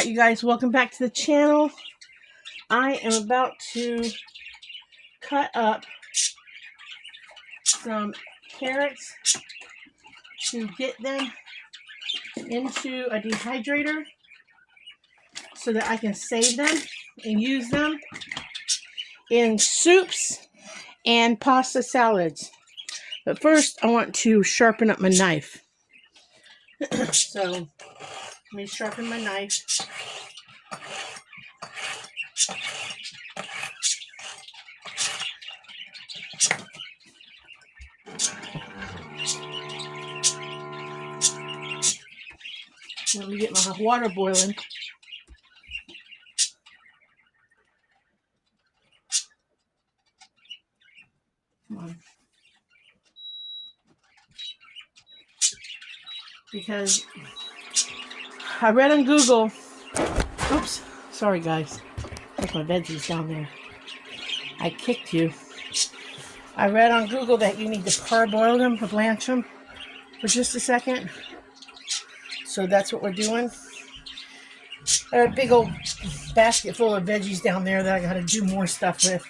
Alright, you guys, welcome back to the channel. I am about to cut up some carrots to get them into a dehydrator so that I can save them and use them in soups and pasta salads. But first, I want to sharpen up my knife. So, let me sharpen my knife. Let me get my water boiling. Come on. Because I read on Google, oops, sorry guys, there's my veggies down there. I kicked you. I read on Google that you need to parboil them, to blanch them for just a second. So that's what we're doing. I have a big old basket full of veggies down there that I got to do more stuff with.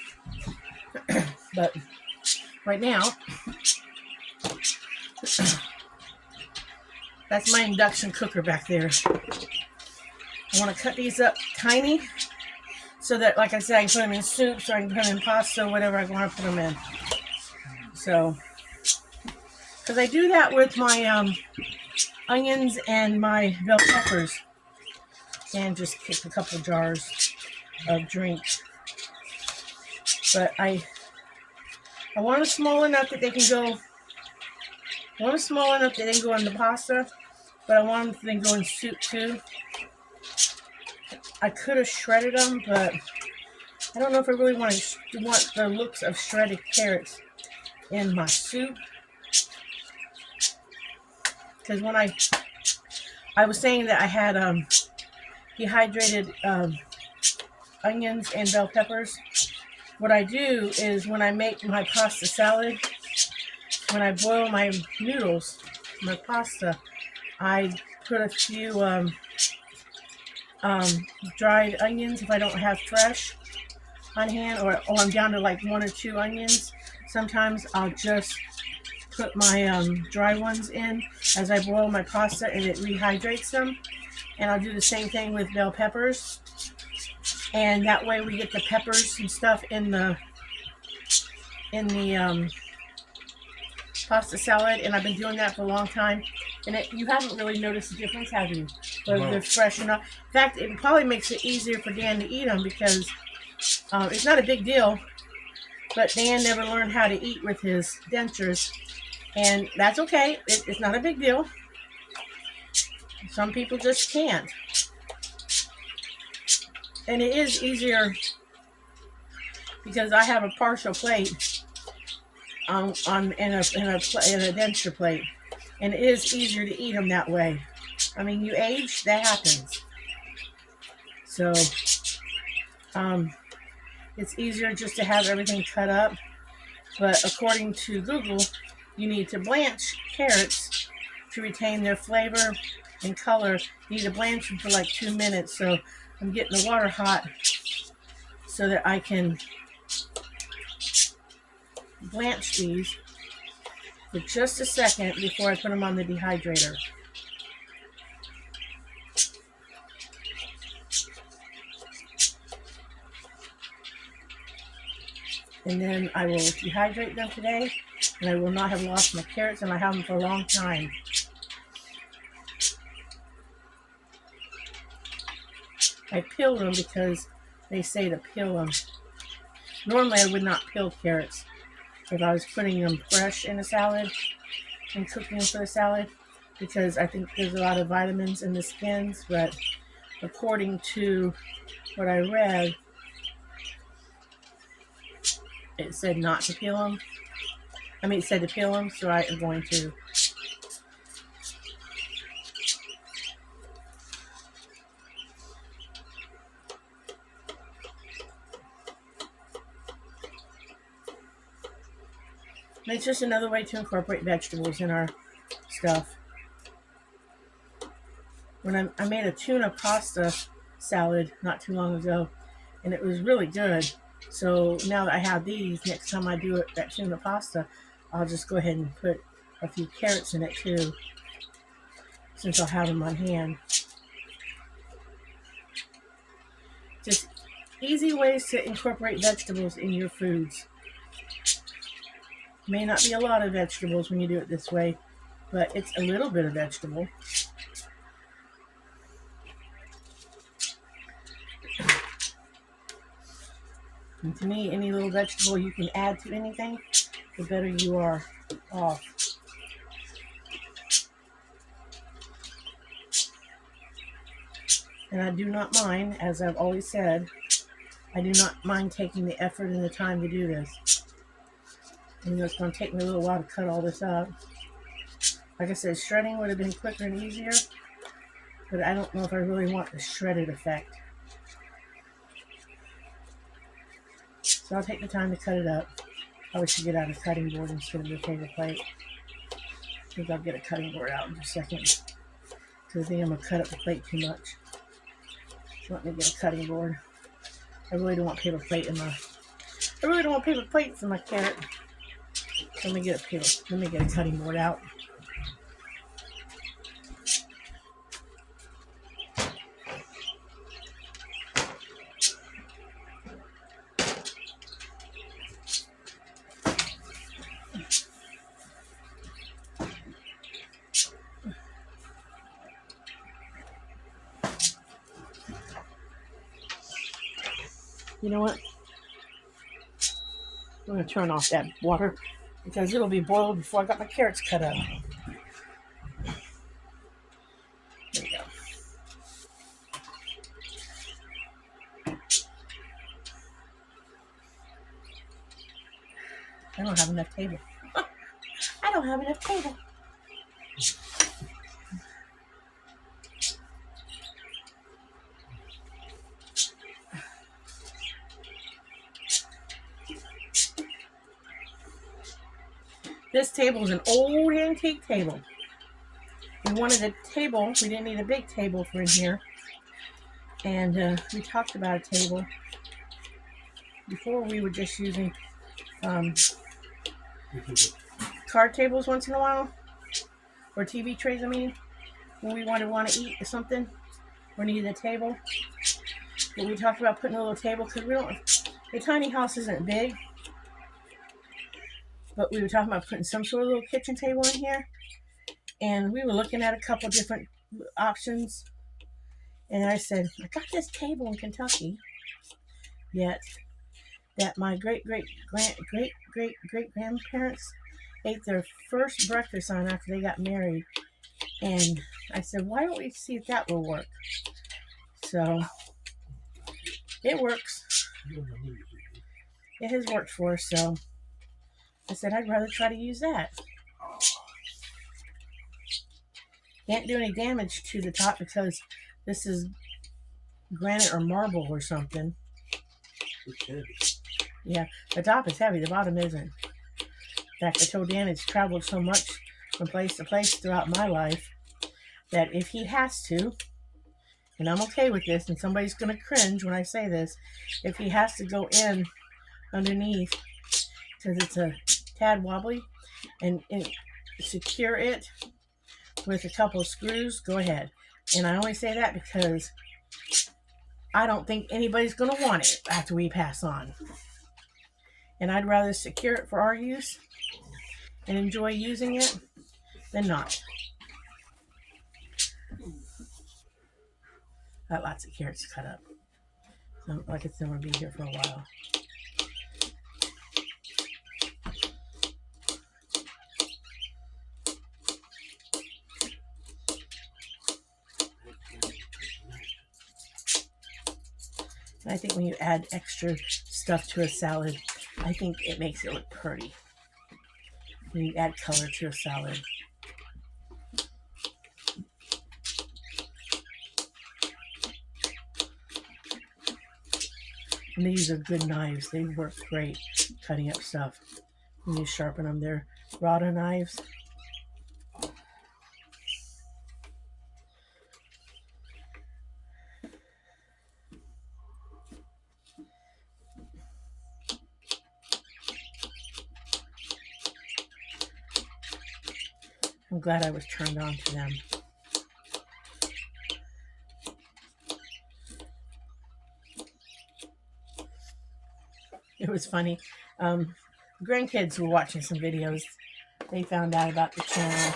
But right now, that's my induction cooker back there. I want to cut these up tiny so that, like I said, I can put them in soups or I can put them in pasta, whatever I want to put them in. So, because I do that with my onions and my bell peppers, and just kick a couple jars of drink. But I want it small enough that they can go. I want it small enough that they can go in the pasta, but I want them to then go in soup too. I could have shredded them, but I don't know if I really want the looks of shredded carrots in my soup. Because when I was saying that I had dehydrated onions and bell peppers, what I do is when I make my pasta salad, when I boil my noodles, my pasta, I put a few dried onions if I don't have fresh on hand, or I'm down to like 1 or 2 onions. Sometimes I'll just put my dry ones in as I boil my pasta, and it rehydrates them. And I'll do the same thing with bell peppers, and that way we get the peppers and stuff in the pasta salad. And I've been doing that for a long time, and you haven't really noticed the difference, have you? Whether they're fresh enough. In fact, it probably makes it easier for Dan to eat them, because it's not a big deal, but Dan never learned how to eat with his dentures, and that's okay. It's not a big deal. Some people just can't, and it is easier because I have a partial plate in a denture plate, and it is easier to eat them that way. I mean, you age, that happens. So it's easier just to have everything cut up. But according to Google, you need to blanch carrots to retain their flavor and color. You need to blanch them for like 2 minutes. So I'm getting the water hot so that I can blanch these for just a second before I put them on the dehydrator. And then I will dehydrate them today, and I will not have lost my carrots, and I have them for a long time. I peeled them because they say to peel them. Normally I would not peel carrots if I was putting them fresh in a salad and cooking them for the salad, because I think there's a lot of vitamins in the skins. But according to what I read, it said not to peel them. I mean, it said to peel them, so I am going to. And it's just another way to incorporate vegetables in our stuff. When I made a tuna pasta salad not too long ago, and it was really good. So now that I have these, next time I do that tuna pasta, I'll just go ahead and put a few carrots in it too, since I'll have them on hand. Just easy ways to incorporate vegetables in your foods. May not be a lot of vegetables when you do it this way, but it's a little bit of vegetable. And to me, any little vegetable you can add to anything, the better you are off. And I do not mind, as I've always said, I do not mind taking the effort and the time to do this. Even though it's going to take me a little while to cut all this up. Like I said, shredding would have been quicker and easier, but I don't know if I really want the shredded effect. So I'll take the time to cut it up. Probably should get out a cutting board instead of the paper plate. I think I'll get a cutting board out in just a second, because I think I'm going to cut up the plate too much. So let me get a cutting board. I really don't want paper plates in my carrot. So let me get a cutting board out. You know what? I'm going to turn off that water because it'll be boiled before I got my carrots cut up. There we go. I don't have enough table. I don't have enough table. This table is an old antique table. We wanted a table. We didn't need a big table for in here. And we talked about a table. Before we were just using card tables once in a while. Or TV trays, I mean. When we want to eat or something. Or needed a table. But we talked about putting a little table because the tiny house isn't big. But we were talking about putting some sort of little kitchen table in here. And we were looking at a couple different options. And I said, I got this table in Kentucky. Yet, that my great grandparents ate their first breakfast on after they got married. And I said, why don't we see if that will work? So, it works. It has worked for us, so I said I'd rather try to use that. Can't do any damage to the top because this is granite or marble or something. It's heavy. Yeah, the top is heavy, the bottom isn't. In fact, I told Dan it's traveled so much from place to place throughout my life that if he has to, and I'm okay with this, and somebody's going to cringe when I say this, if he has to go in underneath because it's a tad wobbly and secure it with a couple of screws, go ahead. And I only say that because I don't think anybody's going to want it after we pass on. And I'd rather secure it for our use and enjoy using it than not. Got lots of carrots cut up. So, like I said, we'll be here for a while. And I think when you add extra stuff to a salad, I think it makes it look pretty. When you add color to a salad. And these are good knives. They work great cutting up stuff. When you sharpen them, they're Rada knives. I'm glad I was turned on to them. It was funny. Grandkids were watching some videos. They found out about the channel.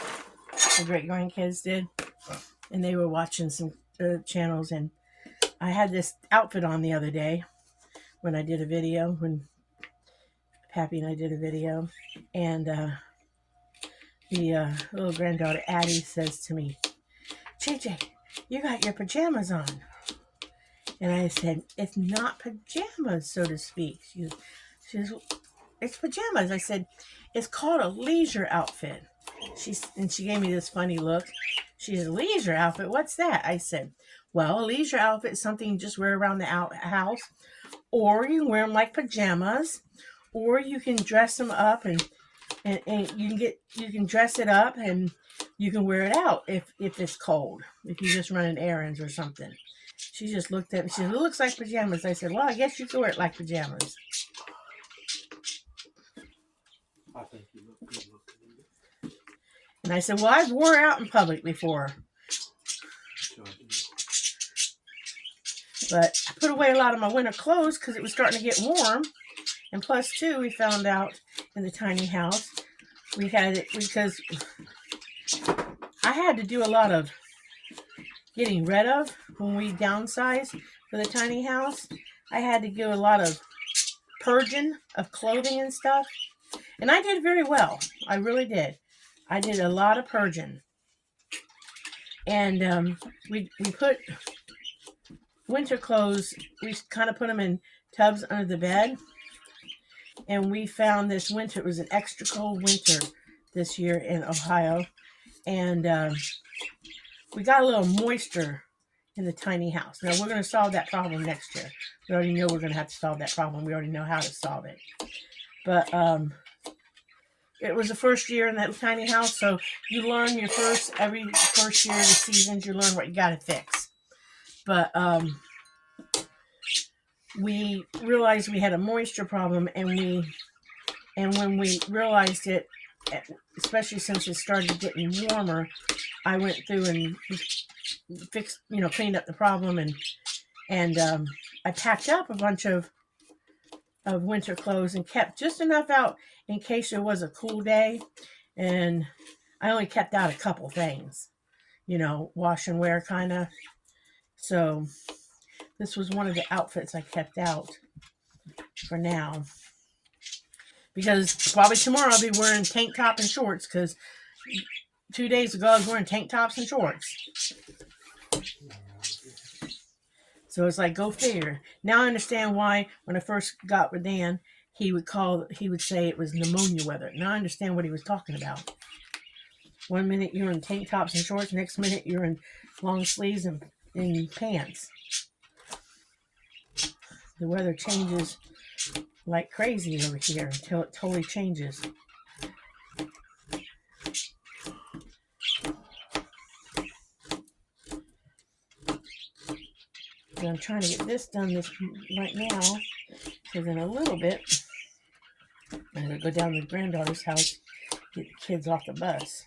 The great grandkids did. And they were watching some channels. And I had this outfit on the other day when I did a video. When Pappy and I did a video. And the little granddaughter, Addie, says to me, JJ, you got your pajamas on. And I said, it's not pajamas, so to speak. She says, it's pajamas. I said, it's called a leisure outfit. She gave me this funny look. She said, leisure outfit? What's that? I said, well, a leisure outfit is something you just wear around the house, or you can wear them like pajamas, or you can dress them up and you can dress it up and you can wear it out if it's cold, if you're just running errands or something. She just looked at me. She said, it looks like pajamas. I said, well, I guess you could wear it like pajamas. I think you look good looking. And I said, well, I've wore out in public before. But I put away a lot of my winter clothes because it was starting to get warm. And plus, too, we found out in the tiny house, we had it because I had to do a lot of getting rid of when we downsized for the tiny house. I had to do a lot of purging of clothing and stuff. And I did very well. I really did. I did a lot of purging. And we put winter clothes, we kind of put them in tubs under the bed. And we found this winter, it was an extra cold winter this year in Ohio. And we got a little moisture in the tiny house. Now, we're going to solve that problem next year. We already know we're going to have to solve that problem. We already know how to solve it. But it was the first year in that tiny house, so you learn every first year of the seasons, you learn what you got to fix. But we realized we had a moisture problem, and when we realized it, especially since it started getting warmer, I went through and fixed, cleaned up the problem, and I packed up a bunch of winter clothes and kept just enough out in case there was a cool day. And I only kept out a couple things, wash and wear kind of. So this was one of the outfits I kept out for now. Because probably tomorrow I'll be wearing tank top and shorts, because 2 days ago I was wearing tank tops and shorts. So it's like, go figure. Now I understand why when I first got with Dan, he would say it was pneumonia weather. Now I understand what he was talking about. 1 minute you're in tank tops and shorts, next minute you're in long sleeves and in pants. The weather changes like crazy over here until it totally changes. And I'm trying to get this done right now, because in a little bit I'm going to go down to the granddaughter's house, get the kids off the bus.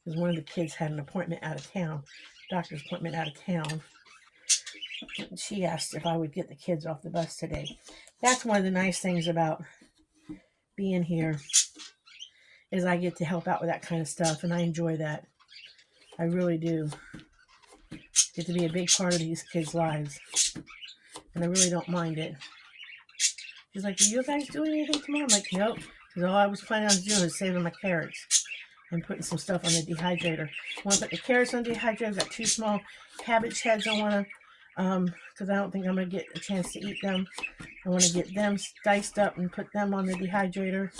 Because one of the kids had an appointment out of town, doctor's appointment out of town. She asked if I would get the kids off the bus today. That's one of the nice things about being here, is I get to help out with that kind of stuff, and I enjoy that. I really do. Get to be a big part of these kids' lives, and I really don't mind it. She's like, are you guys doing anything tomorrow? I'm like, nope, because all I was planning on doing is saving my carrots and putting some stuff on the dehydrator. I want to put the carrots on the dehydrator. I've got 2 small cabbage heads I want to, because I don't think I'm going to get a chance to eat them. I want to get them diced up and put them on the dehydrator,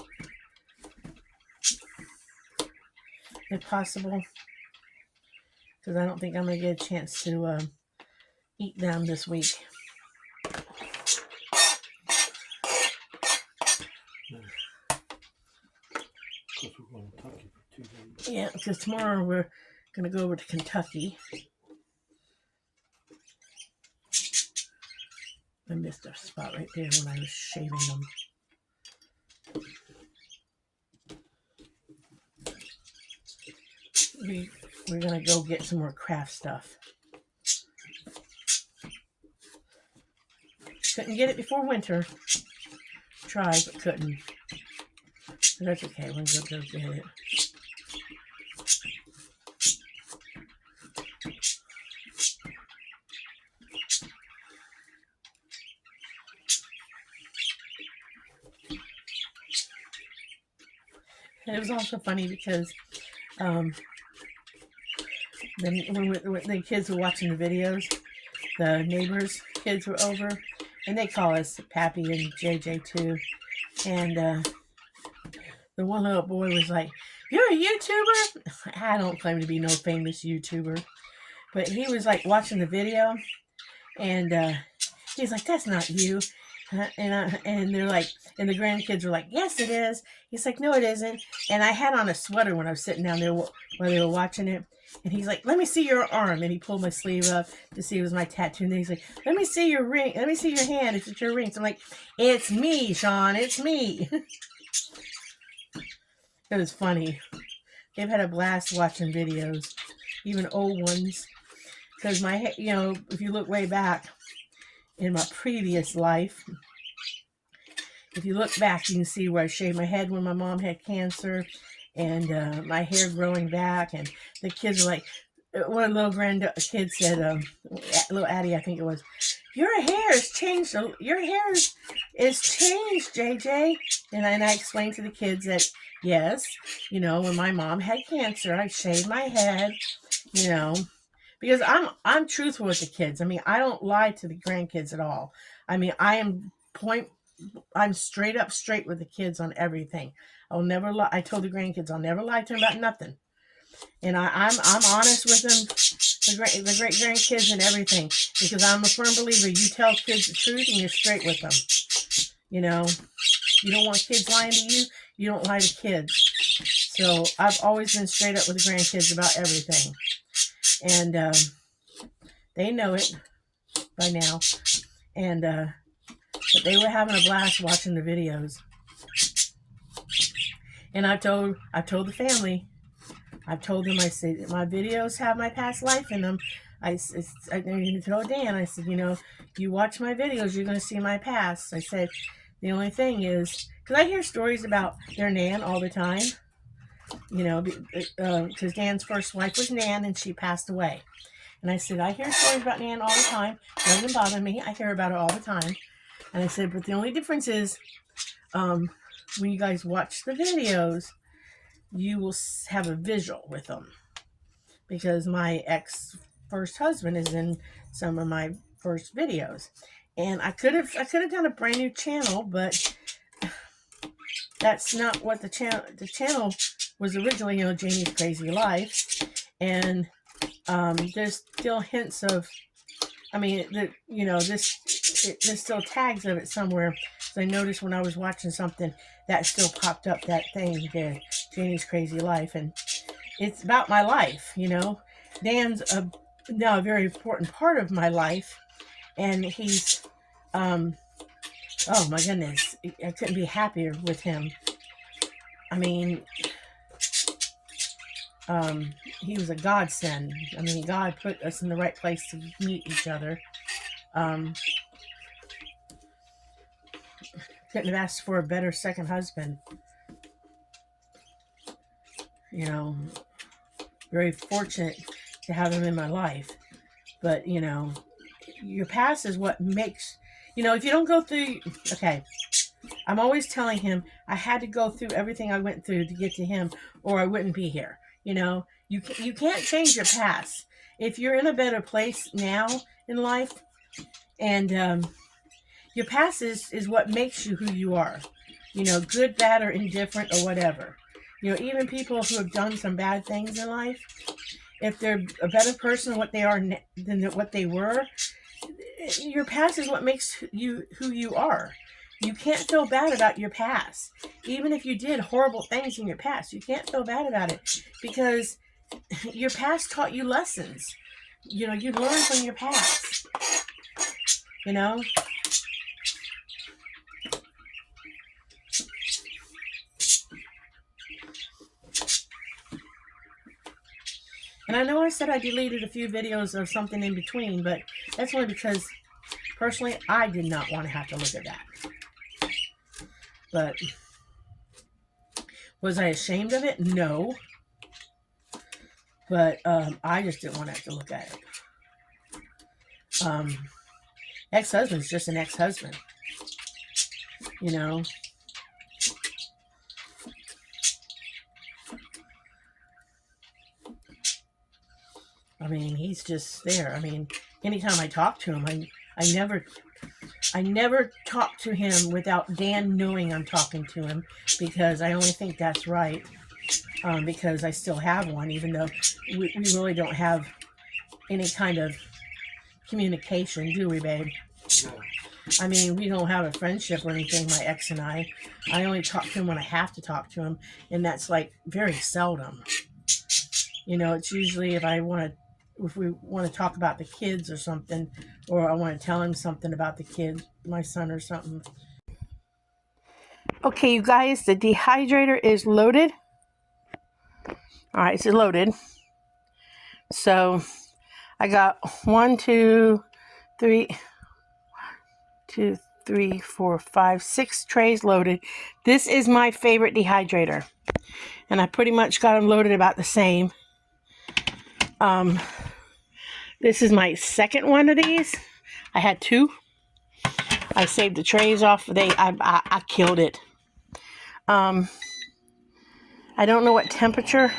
if possible, because I don't think I'm going to get a chance to eat them this week. Yeah, because tomorrow we're going to go over to Kentucky. I missed a spot right there when I was shaving them. we're gonna go get some more craft stuff. Couldn't get it before winter. Tried, but couldn't. But that's okay. We're gonna go get it. And it was also funny because then when the kids were watching the videos, the neighbors' kids were over, and they call us Pappy and JJ too. And the one little boy was like, "You're a YouTuber?" I don't claim to be no famous YouTuber, but he was like watching the video, and he's like, "That's not you." And they're like, and the grandkids were like, "Yes, it is." He's like, "No, it isn't." And I had on a sweater when I was sitting down there while they were watching it. And he's like, "Let me see your arm." And he pulled my sleeve up to see it was my tattoo. And then he's like, "Let me see your ring. Let me see your hand. If it's your ring." So I'm like, "It's me, Sean. It's me." It was funny. They've had a blast watching videos, even old ones. Because if you look way back in my previous life, if you look back, you can see where I shaved my head when my mom had cancer, and my hair growing back. And the kids were like, one of the little kids said, little Addie, I think it was, "Your hair has changed. Your hair is changed, JJ." And I explained to the kids that, yes, when my mom had cancer, I shaved my head, because I'm truthful with the kids. I mean, I don't lie to the grandkids at all. I mean, I'm straight with the kids on everything. I'll never lie. I told the grandkids I'll never lie to them about nothing. And I'm honest with them, the great grandkids and everything, because I'm a firm believer. You tell kids the truth and you're straight with them. You don't want kids lying to you. You don't lie to kids. So I've always been straight up with the grandkids about everything, and they know it by now. And but they were having a blast watching the videos. And I've told the family. I've told them, I said, my videos have my past life in them. I told Dan, I said, you watch my videos, you're going to see my past. I said, the only thing is, because I hear stories about their Nan all the time, because Dan's first wife was Nan and she passed away. And I said, I hear stories about Nan all the time. It doesn't bother me. I hear about it all the time. And I said, but the only difference is when you guys watch the videos, you will have a visual with them, because my ex first husband is in some of my first videos, and I could have done a brand new channel, but that's not what the channel was originally. Janie's Crazy Life, and there's still hints of, there's still tags of it somewhere. So I noticed when I was watching something that still popped up, that thing there, Janie's Crazy Life, and it's about my life. Dan's now a very important part of my life, and he's, oh my goodness, I couldn't be happier with him. I mean, he was a godsend. I mean, God put us in the right place to meet each other. Couldn't have asked for a better second husband. Very fortunate to have him in my life. But, your past is what makes, if you don't go through, okay, I'm always telling him I had to go through everything I went through to get to him, or I wouldn't be here. You can't change your past. If you're in a better place now in life, and your past is what makes you who you are, good, bad, or indifferent, or whatever. Even people who have done some bad things in life, if they're a better person what they are than what they were, your past is what makes you who you are. You can't feel bad about your past. Even if you did horrible things in your past, you can't feel bad about it, because your past taught you lessons. You learn from your past. And I know I said I deleted a few videos or something in between, but that's only because, personally, I did not want to have to look at that. But was I ashamed of it? No. But I just didn't want to have to look at it. Ex-husband's just an ex-husband. You know? I mean, he's just there. I mean, anytime I talk to him, I never talk to him without Dan knowing I'm talking to him, because I only think that's right. Because I still have one, even though we really don't have any kind of communication, do we, babe? No. I mean, we don't have a friendship or anything, my ex and I. I only talk to him when I have to talk to him, and that's like very seldom. You know, it's usually if we want to talk about the kids or something, or I want to tell him something about the kids, my son or something. Okay, you guys, the dehydrator is loaded. All right, it's loaded. So I got 1, 2, 3, 4, 5, 6 trays loaded. This is my favorite dehydrator, and I pretty much got them loaded about the same. This is my second one of these. I had 2. I saved the trays off. I killed it. I don't know what temperature.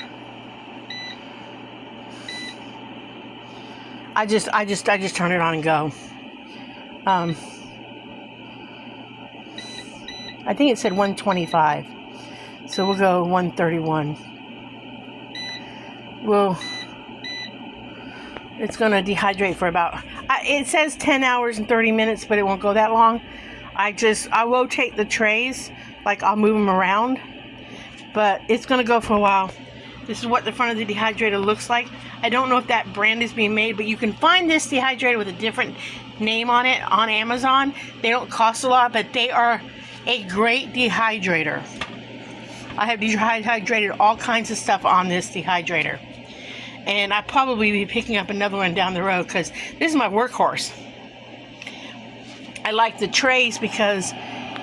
I just turn it on and go. I think it said 125, so we'll go 131. It's gonna dehydrate for about, it says 10 hours and 30 minutes, but it won't go that long. I rotate the trays, like I'll move them around, but it's gonna go for a while. This is what the front of the dehydrator looks like. I don't know if that brand is being made, but you can find this dehydrator with a different name on it on Amazon. They don't cost a lot, but they are a great dehydrator. I have dehydrated all kinds of stuff on this dehydrator. And I'll probably be picking up another one down the road, because this is my workhorse. I like the trays because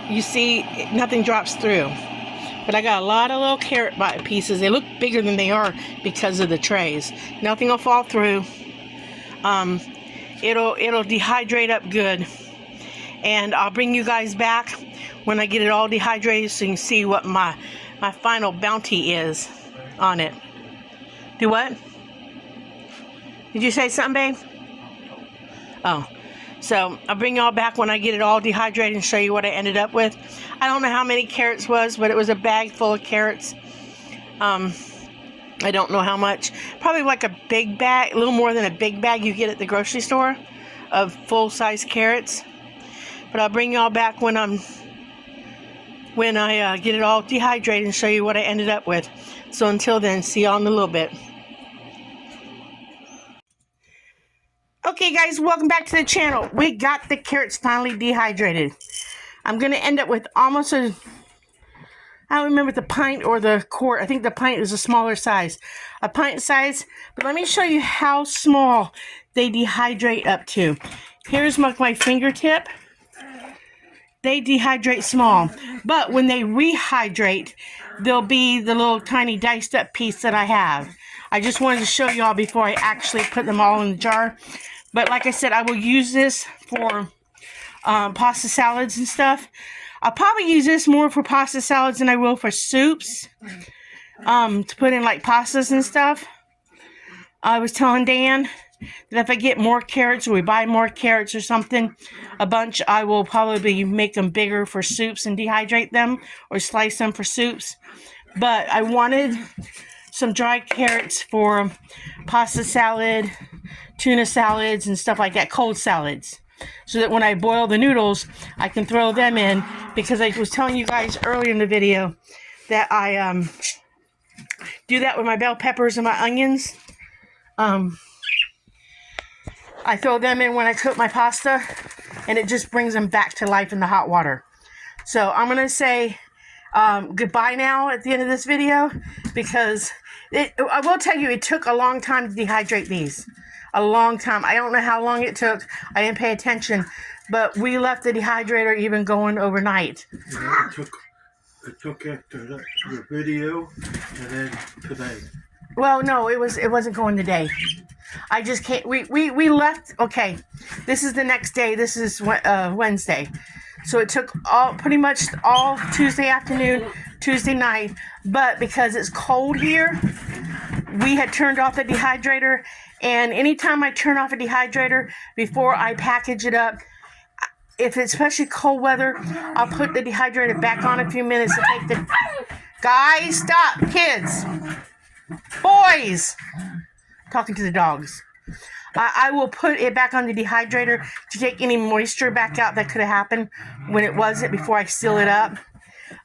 you see nothing drops through. But I got a lot of little carrot pieces. They look bigger than they are because of the trays. Nothing will fall through. It'll dehydrate up good. And I'll bring you guys back when I get it all dehydrated, so you can see what my final bounty is on it. Do what? Did you say something, babe? Oh. So I'll bring y'all back when I get it all dehydrated and show you what I ended up with. I don't know how many carrots was, but it was a bag full of carrots. I don't know how much. Probably like a big bag, a little more than a big bag you get at the grocery store of full-size carrots. But I'll bring y'all back when I get it all dehydrated and show you what I ended up with. So until then, see y'all in a little bit. Okay guys, welcome back to the channel. We got the carrots finally dehydrated. I'm going to end up with almost I don't remember the pint or the quart. I think the pint is a smaller size. A pint size. But let me show you how small they dehydrate up to. Here's my fingertip. They dehydrate small. But when they rehydrate, they'll be the little tiny diced up piece that I have. I just wanted to show y'all before I actually put them all in the jar. But like I said, I will use this for pasta salads and stuff. I'll probably use this more for pasta salads than I will for soups. To put in like pastas and stuff. I was telling Dan that if I get more carrots, or we buy more carrots or something, a bunch, I will probably make them bigger for soups and dehydrate them, or slice them for soups. But I wanted some dried carrots for pasta salad, tuna salads, and stuff like that, cold salads. So that when I boil the noodles, I can throw them in, because I was telling you guys earlier in the video that I do that with my bell peppers and my onions. I throw them in when I cook my pasta, and it just brings them back to life in the hot water. So I'm going to say goodbye now at the end of this video, because I will tell you, it took a long time to dehydrate these. A long time. I don't know how long it took. I didn't pay attention. But we left the dehydrator even going overnight. Yeah, it took after the video and then today. Well, no, it wasn't going today. I just can't. We left. Okay, this is the next day. This is Wednesday. So it took pretty much all Tuesday afternoon, Tuesday night. But because it's cold here, we had turned off the dehydrator. And anytime I turn off a dehydrator before I package it up, if it's especially cold weather, I'll put the dehydrator back on a few minutes to take the... Guys, stop! Kids! Boys! Talking to the dogs. I will put it back on the dehydrator to take any moisture back out that could have happened when it wasn't before I seal it up.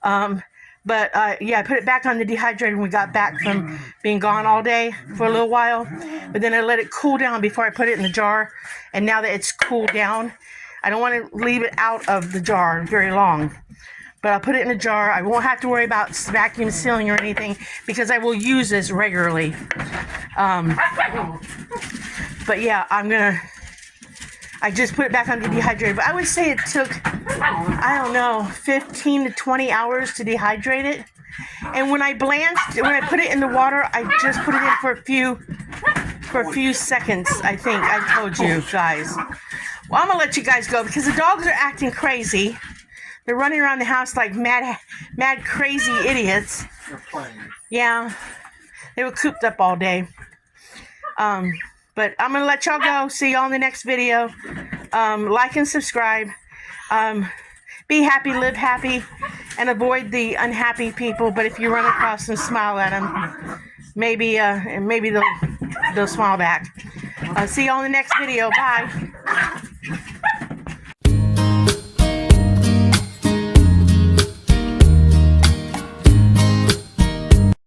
Yeah, I put it back on the dehydrator when we got back from being gone all day for a little while. But then I let it cool down before I put it in the jar. And now that it's cooled down, I don't want to leave it out of the jar very long. But I'll put it in a jar. I won't have to worry about vacuum sealing or anything because I will use this regularly. But yeah, I just put it back on the dehydrator. But I would say it took, I don't know, 15 to 20 hours to dehydrate it. And when I put it in the water, I just put it in for a few seconds, I think. I told you guys. Well, I'm going to let you guys go because the dogs are acting crazy. They're running around the house like mad, crazy idiots. They're playing. Yeah. They were cooped up all day. But I'm going to let y'all go. See y'all in the next video. Like and subscribe. Be happy, live happy, and avoid the unhappy people. But if you run across them, smile at them. Maybe they'll smile back. See y'all in the next video. Bye.